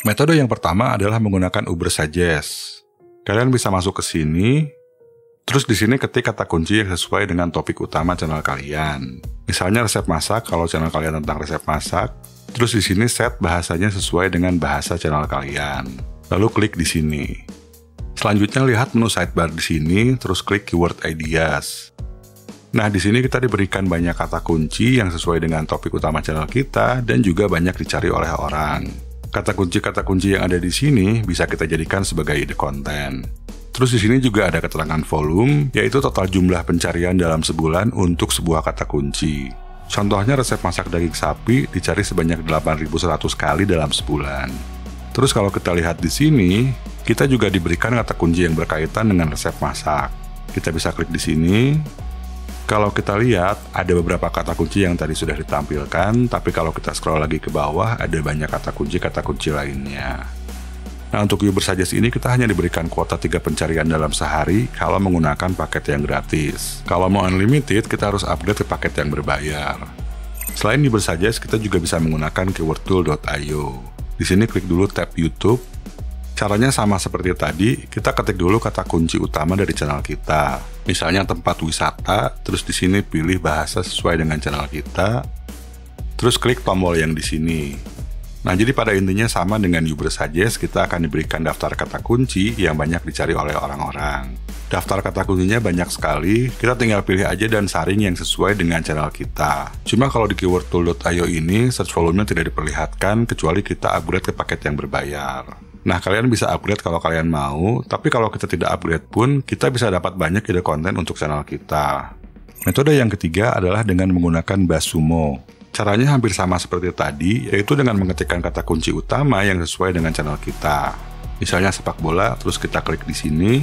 Metode yang pertama adalah menggunakan Uber Suggest. Kalian bisa masuk ke sini, terus di sini ketik kata kunci yang sesuai dengan topik utama channel kalian. Misalnya resep masak kalau channel kalian tentang resep masak. Terus di sini set bahasanya sesuai dengan bahasa channel kalian. Lalu klik di sini. Selanjutnya lihat menu sidebar di sini, terus klik keyword ideas. Nah, di sini kita diberikan banyak kata kunci yang sesuai dengan topik utama channel kita dan juga banyak dicari oleh orang. Kata kunci yang ada di sini bisa kita jadikan sebagai ide konten. Terus di sini juga ada keterangan volume, yaitu total jumlah pencarian dalam sebulan untuk sebuah kata kunci. Contohnya resep masak daging sapi dicari sebanyak 8.100 kali dalam sebulan. Terus kalau kita lihat di sini, kita juga diberikan kata kunci yang berkaitan dengan resep masak. Kita bisa klik di sini. Kalau kita lihat, ada beberapa kata kunci yang tadi sudah ditampilkan, tapi kalau kita scroll lagi ke bawah, ada banyak kata kunci lainnya. Nah, untuk Uber Suggest ini kita hanya diberikan kuota 3 pencarian dalam sehari kalau menggunakan paket yang gratis. Kalau mau unlimited, kita harus upgrade ke paket yang berbayar. Selain Uber Suggest, kita juga bisa menggunakan keywordtool.io. Di sini klik dulu tab YouTube. Caranya sama seperti tadi, kita ketik dulu kata kunci utama dari channel kita. Misalnya tempat wisata, terus di sini pilih bahasa sesuai dengan channel kita. Terus klik tombol yang di sini. Nah, jadi pada intinya sama dengan Uber Suggest, kita akan diberikan daftar kata kunci yang banyak dicari oleh orang-orang. Daftar kata kuncinya banyak sekali, kita tinggal pilih aja dan saring yang sesuai dengan channel kita. Cuma kalau di keywordtool.io ini, search volume-nya tidak diperlihatkan kecuali kita upgrade ke paket yang berbayar. Nah, kalian bisa upgrade kalau kalian mau, tapi kalau kita tidak upgrade pun, kita bisa dapat banyak ide konten untuk channel kita. Metode yang ketiga adalah dengan menggunakan BuzzSumo. Caranya hampir sama seperti tadi, yaitu dengan mengetikkan kata kunci utama yang sesuai dengan channel kita. Misalnya sepak bola, terus kita klik di sini.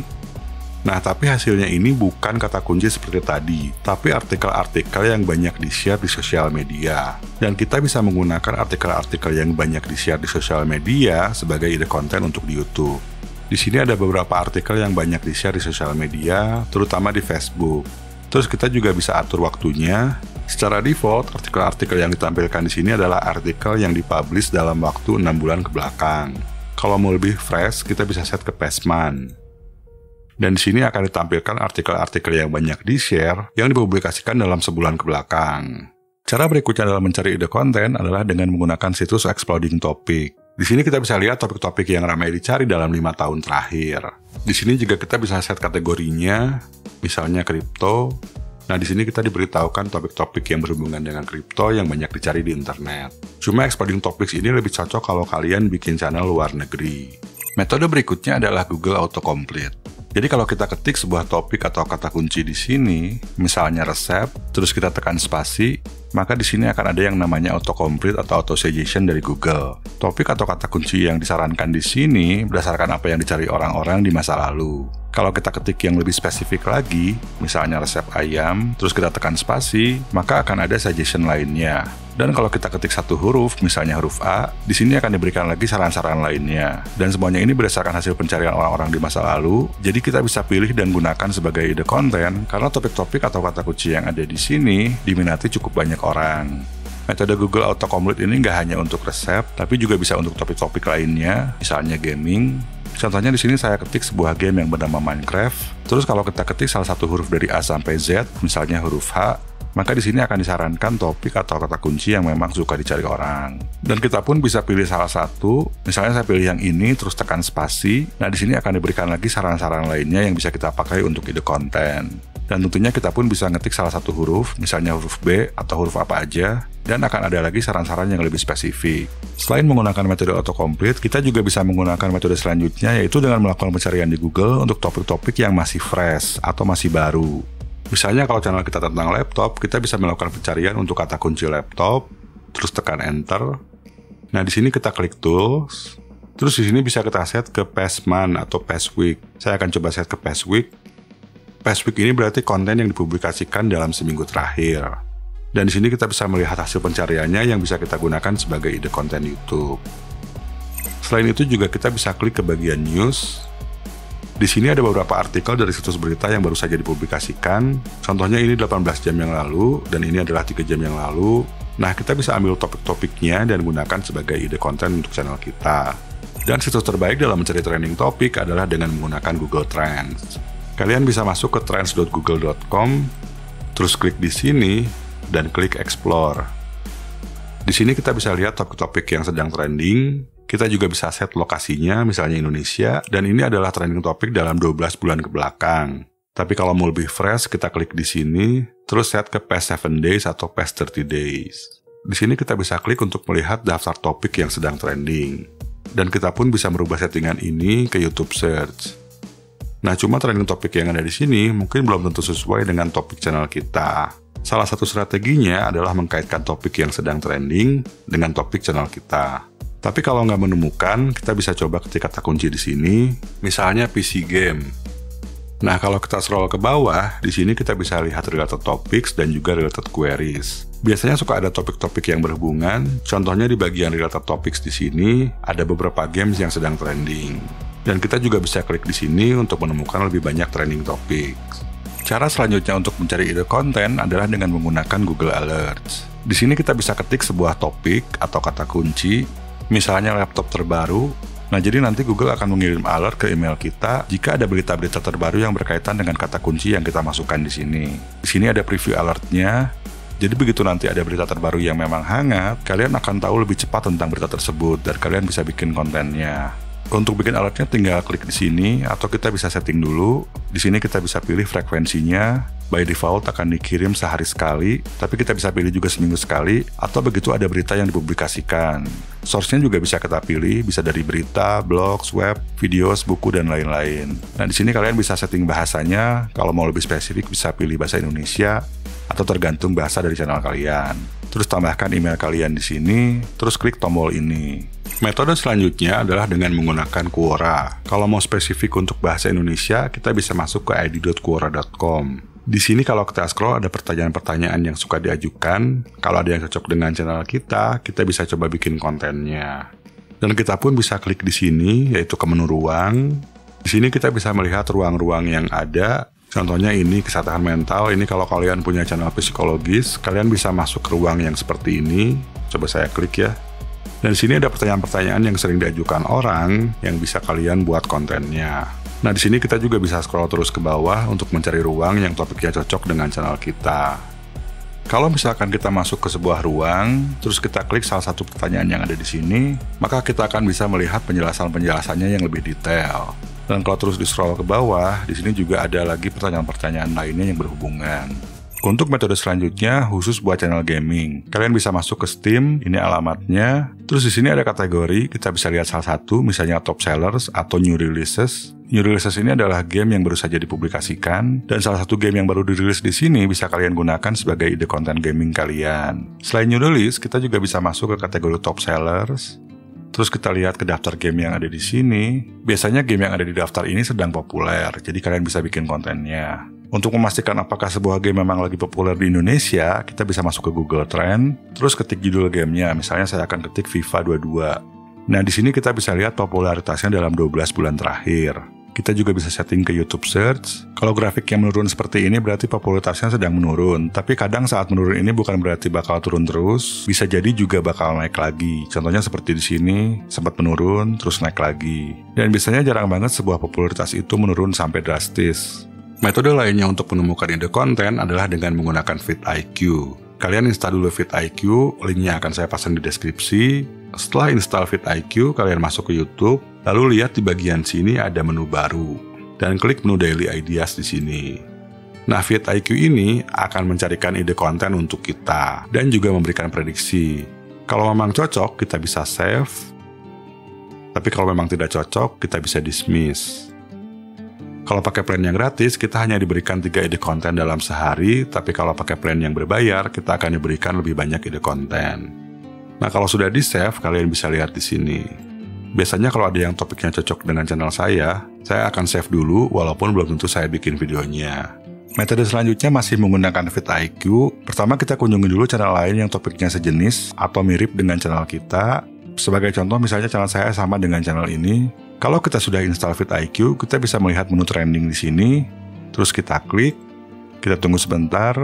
Nah, tapi hasilnya ini bukan kata kunci seperti tadi, tapi artikel-artikel yang banyak di-share di sosial media. Dan kita bisa menggunakan artikel-artikel yang banyak di-share di sosial media sebagai ide konten untuk di YouTube. Di sini ada beberapa artikel yang banyak di-share di sosial media, terutama di Facebook. Terus kita juga bisa atur waktunya. Secara default, artikel-artikel yang ditampilkan di sini adalah artikel yang dipublish dalam waktu 6 bulan ke belakang. Kalau mau lebih fresh, kita bisa set ke past month. Dan di sini akan ditampilkan artikel-artikel yang banyak di-share yang dipublikasikan dalam sebulan ke belakang. Cara berikutnya dalam mencari ide konten adalah dengan menggunakan situs Exploding Topic. Di sini kita bisa lihat topik-topik yang ramai dicari dalam 5 tahun terakhir. Di sini juga kita bisa set kategorinya, misalnya kripto. Nah, di sini kita diberitahukan topik-topik yang berhubungan dengan kripto yang banyak dicari di internet. Cuma Exploding Topics ini lebih cocok kalau kalian bikin channel luar negeri. Metode berikutnya adalah Google Autocomplete. Jadi kalau kita ketik sebuah topik atau kata kunci di sini, misalnya resep, terus kita tekan spasi, maka di sini akan ada yang namanya autocomplete atau auto-suggestion dari Google. Topik atau kata kunci yang disarankan di sini berdasarkan apa yang dicari orang-orang di masa lalu. Kalau kita ketik yang lebih spesifik lagi, misalnya resep ayam, terus kita tekan spasi, maka akan ada suggestion lainnya. Dan kalau kita ketik satu huruf, misalnya huruf A, di sini akan diberikan lagi saran-saran lainnya. Dan semuanya ini berdasarkan hasil pencarian orang-orang di masa lalu, jadi kita bisa pilih dan gunakan sebagai ide konten, karena topik-topik atau kata kunci yang ada di sini diminati cukup banyak orang. Metode Google Autocomplete ini nggak hanya untuk resep, tapi juga bisa untuk topik-topik lainnya, misalnya gaming. Contohnya di sini saya ketik sebuah game yang bernama Minecraft. Terus kalau kita ketik salah satu huruf dari A sampai Z, misalnya huruf H, maka di sini akan disarankan topik atau kata kunci yang memang suka dicari orang. Dan kita pun bisa pilih salah satu, misalnya saya pilih yang ini, terus tekan spasi. Nah, di sini akan diberikan lagi saran-saran lainnya yang bisa kita pakai untuk ide konten. Dan tentunya kita pun bisa ngetik salah satu huruf, misalnya huruf B atau huruf apa aja, dan akan ada lagi saran-saran yang lebih spesifik. Selain menggunakan metode autocomplete, kita juga bisa menggunakan metode selanjutnya, yaitu dengan melakukan pencarian di Google untuk topik-topik yang masih fresh atau masih baru. Misalnya kalau channel kita tentang laptop, kita bisa melakukan pencarian untuk kata kunci laptop, terus tekan enter. Nah, di sini kita klik tools, terus di sini bisa kita set ke past month atau past week. Saya akan coba set ke past week. Past week ini berarti konten yang dipublikasikan dalam seminggu terakhir. Dan di sini kita bisa melihat hasil pencariannya yang bisa kita gunakan sebagai ide konten YouTube. Selain itu juga kita bisa klik ke bagian news. Di sini ada beberapa artikel dari situs berita yang baru saja dipublikasikan. Contohnya ini 18 jam yang lalu, dan ini adalah 3 jam yang lalu. Nah, kita bisa ambil topik-topiknya dan gunakan sebagai ide konten untuk channel kita. Dan situs terbaik dalam mencari trending topik adalah dengan menggunakan Google Trends. Kalian bisa masuk ke trends.google.com, terus klik di sini, dan klik Explore. Di sini kita bisa lihat topik-topik yang sedang trending. Kita juga bisa set lokasinya, misalnya Indonesia, dan ini adalah trending topik dalam 12 bulan ke belakang. Tapi kalau mau lebih fresh, kita klik di sini, terus set ke past 7 days atau past 30 days. Di sini kita bisa klik untuk melihat daftar topik yang sedang trending. Dan kita pun bisa merubah settingan ini ke YouTube Search. Nah, cuma trending topik yang ada di sini mungkin belum tentu sesuai dengan topik channel kita. Salah satu strateginya adalah mengkaitkan topik yang sedang trending dengan topik channel kita. Tapi kalau nggak menemukan, kita bisa coba ketik kata kunci di sini, misalnya PC game. Nah, kalau kita scroll ke bawah, di sini kita bisa lihat related topics dan juga related queries. Biasanya suka ada topik-topik yang berhubungan, contohnya di bagian related topics di sini, ada beberapa games yang sedang trending. Dan kita juga bisa klik di sini untuk menemukan lebih banyak trending topics. Cara selanjutnya untuk mencari ide konten adalah dengan menggunakan Google Alerts. Di sini kita bisa ketik sebuah topik atau kata kunci, misalnya laptop terbaru. Nah, jadi nanti Google akan mengirim alert ke email kita jika ada berita-berita terbaru yang berkaitan dengan kata kunci yang kita masukkan di sini. Di sini ada preview alertnya. Jadi begitu nanti ada berita terbaru yang memang hangat, kalian akan tahu lebih cepat tentang berita tersebut dan kalian bisa bikin kontennya. Untuk bikin alertnya tinggal klik di sini atau kita bisa setting dulu. Di sini kita bisa pilih frekuensinya. By default akan dikirim sehari sekali, tapi kita bisa pilih juga seminggu sekali, atau begitu ada berita yang dipublikasikan. Source-nya juga bisa kita pilih, bisa dari berita, blog, web, videos, buku, dan lain-lain. Nah, di sini kalian bisa setting bahasanya, kalau mau lebih spesifik bisa pilih bahasa Indonesia, atau tergantung bahasa dari channel kalian. Terus tambahkan email kalian di sini, terus klik tombol ini. Metode selanjutnya adalah dengan menggunakan Quora. Kalau mau spesifik untuk bahasa Indonesia, kita bisa masuk ke id.quora.com. Di sini kalau kita scroll ada pertanyaan-pertanyaan yang suka diajukan. Kalau ada yang cocok dengan channel kita bisa coba bikin kontennya. Dan kita pun bisa klik di sini, yaitu ke menu ruang. Di sini kita bisa melihat ruang-ruang yang ada. Contohnya ini kesehatan mental. Ini kalau kalian punya channel psikologis, kalian bisa masuk ke ruang yang seperti ini. Coba saya klik ya. Dan di sini ada pertanyaan-pertanyaan yang sering diajukan orang yang bisa kalian buat kontennya. Nah, di sini kita juga bisa scroll terus ke bawah untuk mencari ruang yang topiknya cocok dengan channel kita. Kalau misalkan kita masuk ke sebuah ruang, terus kita klik salah satu pertanyaan yang ada di sini, maka kita akan bisa melihat penjelasan-penjelasannya yang lebih detail. Dan kalau terus di scroll ke bawah, di sini juga ada lagi pertanyaan-pertanyaan lainnya yang berhubungan. Untuk metode selanjutnya khusus buat channel gaming. Kalian bisa masuk ke Steam, ini alamatnya. Terus di sini ada kategori, kita bisa lihat salah satu, misalnya top sellers atau new releases. New releases ini adalah game yang baru saja dipublikasikan, dan salah satu game yang baru dirilis di sini bisa kalian gunakan sebagai ide konten gaming kalian. Selain new release, kita juga bisa masuk ke kategori top sellers. Terus kita lihat ke daftar game yang ada di sini. Biasanya game yang ada di daftar ini sedang populer, jadi kalian bisa bikin kontennya. Untuk memastikan apakah sebuah game memang lagi populer di Indonesia, kita bisa masuk ke Google Trend, terus ketik judul gamenya, misalnya saya akan ketik FIFA 22. Nah, di sini kita bisa lihat popularitasnya dalam 12 bulan terakhir. Kita juga bisa setting ke YouTube Search. Kalau grafik yang menurun seperti ini berarti popularitasnya sedang menurun. Tapi kadang saat menurun ini bukan berarti bakal turun terus, bisa jadi juga bakal naik lagi. Contohnya seperti di sini, sempat menurun, terus naik lagi. Dan biasanya jarang banget sebuah popularitas itu menurun sampai drastis. Metode lainnya untuk menemukan ide konten adalah dengan menggunakan vidIQ. Kalian install dulu vidIQ, linknya akan saya pasang di deskripsi. Setelah install vidIQ, kalian masuk ke YouTube, lalu lihat di bagian sini ada menu baru, dan klik menu Daily Ideas di sini. Nah, vidIQ ini akan mencarikan ide konten untuk kita, dan juga memberikan prediksi. Kalau memang cocok, kita bisa save, tapi kalau memang tidak cocok, kita bisa dismiss. Kalau pakai plan yang gratis, kita hanya diberikan 3 ide konten dalam sehari, tapi kalau pakai plan yang berbayar, kita akan diberikan lebih banyak ide konten. Nah, kalau sudah di-save, kalian bisa lihat di sini. Biasanya kalau ada yang topiknya cocok dengan channel saya akan save dulu, walaupun belum tentu saya bikin videonya. Metode selanjutnya masih menggunakan vidIQ. Pertama, kita kunjungi dulu channel lain yang topiknya sejenis atau mirip dengan channel kita. Sebagai contoh, misalnya channel saya sama dengan channel ini. Kalau kita sudah install vidIQ, kita bisa melihat menu trending di sini. Terus kita klik, kita tunggu sebentar.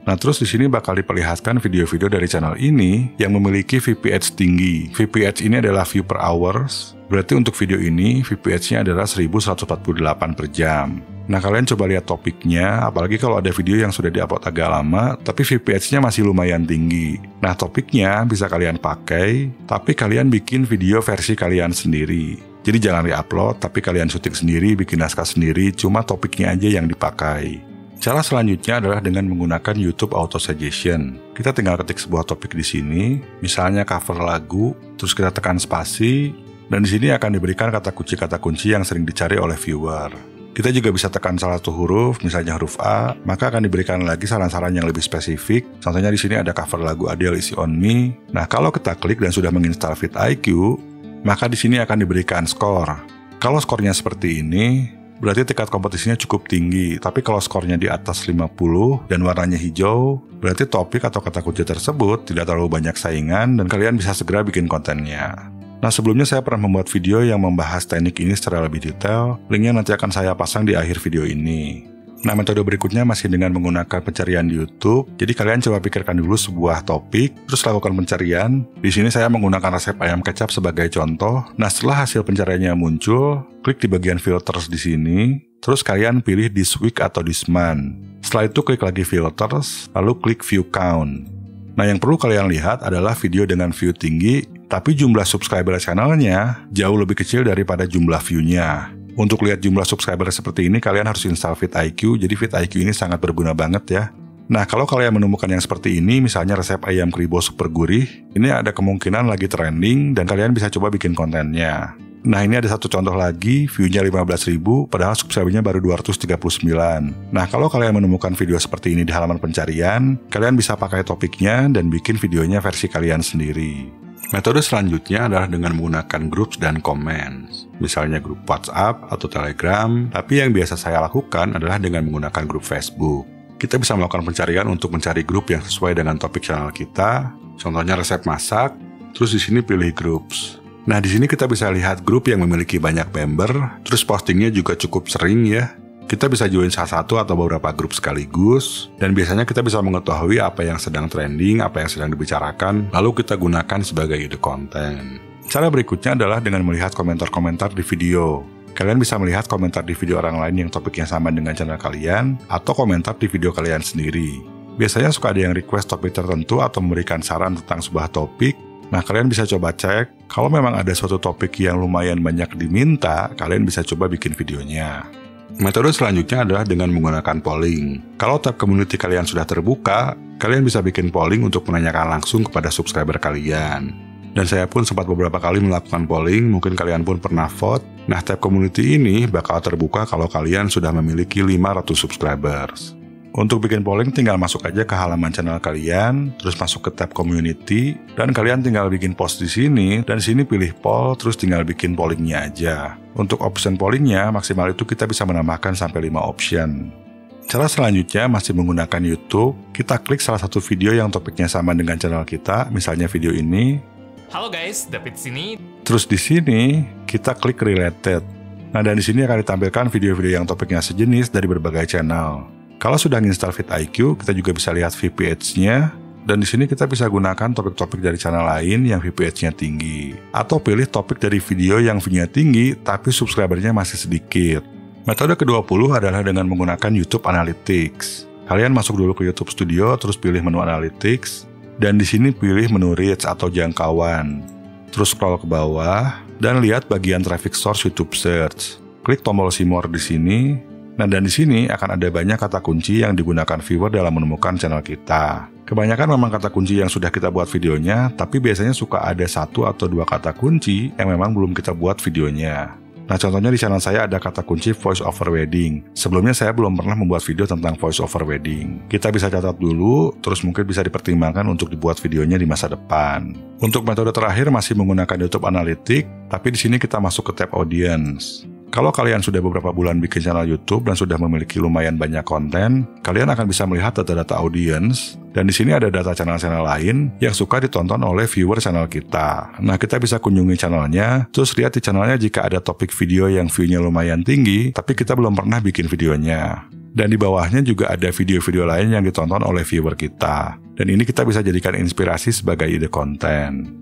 Nah, terus di sini bakal diperlihatkan video-video dari channel ini yang memiliki VPH tinggi. VPH ini adalah view per hours, berarti untuk video ini VPH-nya adalah 1148 per jam. Nah, kalian coba lihat topiknya, apalagi kalau ada video yang sudah diupload agak lama, tapi VPH-nya masih lumayan tinggi. Nah, topiknya bisa kalian pakai, tapi kalian bikin video versi kalian sendiri. Jadi jangan di-upload, tapi kalian syuting sendiri, bikin naskah sendiri, cuma topiknya aja yang dipakai. Cara selanjutnya adalah dengan menggunakan YouTube Auto Suggestion. Kita tinggal ketik sebuah topik di sini, misalnya cover lagu, terus kita tekan spasi, dan di sini akan diberikan kata kunci yang sering dicari oleh viewer. Kita juga bisa tekan salah satu huruf, misalnya huruf A, maka akan diberikan lagi saran-saran yang lebih spesifik. Contohnya di sini ada cover lagu Adele Easy on Me. Nah, kalau kita klik dan sudah menginstal vidIQ, maka di sini akan diberikan skor. Kalau skornya seperti ini, berarti tingkat kompetisinya cukup tinggi, tapi kalau skornya di atas 50 dan warnanya hijau, berarti topik atau kata kunci tersebut tidak terlalu banyak saingan dan kalian bisa segera bikin kontennya. Nah, sebelumnya saya pernah membuat video yang membahas teknik ini secara lebih detail, linknya nanti akan saya pasang di akhir video ini. Nah, metode berikutnya masih dengan menggunakan pencarian di YouTube. Jadi kalian coba pikirkan dulu sebuah topik, terus lakukan pencarian. Di sini saya menggunakan resep ayam kecap sebagai contoh. Nah, setelah hasil pencariannya muncul, klik di bagian filters di sini. Terus kalian pilih this week atau this month. Setelah itu klik lagi filters, lalu klik view count. Nah, yang perlu kalian lihat adalah video dengan view tinggi, tapi jumlah subscriber channelnya jauh lebih kecil daripada jumlah view-nya. Untuk lihat jumlah subscriber seperti ini, kalian harus install vidIQ, jadi vidIQ ini sangat berguna banget ya. Nah, kalau kalian menemukan yang seperti ini, misalnya resep ayam kribo super gurih, ini ada kemungkinan lagi trending dan kalian bisa coba bikin kontennya. Nah, ini ada satu contoh lagi, view-nya 15.000, padahal subscriber-nya baru 239. Nah, kalau kalian menemukan video seperti ini di halaman pencarian, kalian bisa pakai topiknya dan bikin videonya versi kalian sendiri. Metode selanjutnya adalah dengan menggunakan groups dan comments, misalnya grup WhatsApp atau Telegram, tapi yang biasa saya lakukan adalah dengan menggunakan grup Facebook. Kita bisa melakukan pencarian untuk mencari grup yang sesuai dengan topik channel kita, contohnya resep masak, terus di sini pilih groups. Nah, di sini kita bisa lihat grup yang memiliki banyak member, terus postingnya juga cukup sering ya. Kita bisa join salah satu atau beberapa grup sekaligus, dan biasanya kita bisa mengetahui apa yang sedang trending, apa yang sedang dibicarakan, lalu kita gunakan sebagai ide konten. Cara berikutnya adalah dengan melihat komentar-komentar di video. Kalian bisa melihat komentar di video orang lain yang topiknya sama dengan channel kalian, atau komentar di video kalian sendiri. Biasanya suka ada yang request topik tertentu atau memberikan saran tentang sebuah topik. Nah, kalian bisa coba cek, kalau memang ada suatu topik yang lumayan banyak diminta, kalian bisa coba bikin videonya. Metode selanjutnya adalah dengan menggunakan polling. Kalau tab community kalian sudah terbuka, kalian bisa bikin polling untuk menanyakan langsung kepada subscriber kalian. Dan saya pun sempat beberapa kali melakukan polling, mungkin kalian pun pernah vote. Nah, tab community ini bakal terbuka kalau kalian sudah memiliki 500 subscribers. Untuk bikin polling tinggal masuk aja ke halaman channel kalian, terus masuk ke tab community, dan kalian tinggal bikin post di sini, dan di sini pilih poll, terus tinggal bikin pollingnya aja. Untuk option pollingnya, maksimal itu kita bisa menambahkan sampai 5 option. Cara selanjutnya masih menggunakan YouTube, kita klik salah satu video yang topiknya sama dengan channel kita, misalnya video ini. Halo guys, David sini. Terus di sini kita klik related. Nah, dan di sini akan ditampilkan video-video yang topiknya sejenis dari berbagai channel. Kalau sudah install vidIQ, kita juga bisa lihat VPH-nya, dan di sini kita bisa gunakan topik-topik dari channel lain yang VPH-nya tinggi. Atau pilih topik dari video yang view-nya tinggi, tapi subscribernya masih sedikit. Metode ke-20 adalah dengan menggunakan YouTube Analytics. Kalian masuk dulu ke YouTube Studio, terus pilih menu Analytics, dan di sini pilih menu Reach atau jangkauan. Terus scroll ke bawah, dan lihat bagian Traffic Source YouTube Search. Klik tombol See More di sini. Nah, dan di sini akan ada banyak kata kunci yang digunakan viewer dalam menemukan channel kita. Kebanyakan memang kata kunci yang sudah kita buat videonya, tapi biasanya suka ada 1 atau 2 kata kunci yang memang belum kita buat videonya. Nah, contohnya di channel saya ada kata kunci voice over wedding. Sebelumnya saya belum pernah membuat video tentang voice over wedding. Kita bisa catat dulu, terus mungkin bisa dipertimbangkan untuk dibuat videonya di masa depan. Untuk metode terakhir masih menggunakan YouTube Analytics, tapi di sini kita masuk ke tab Audience. Kalau kalian sudah beberapa bulan bikin channel YouTube dan sudah memiliki lumayan banyak konten, kalian akan bisa melihat data-data audience, dan di sini ada data channel-channel lain yang suka ditonton oleh viewer channel kita. Nah, kita bisa kunjungi channelnya, terus lihat di channelnya jika ada topik video yang view-nya lumayan tinggi, tapi kita belum pernah bikin videonya. Dan di bawahnya juga ada video-video lain yang ditonton oleh viewer kita. Dan ini kita bisa jadikan inspirasi sebagai ide konten.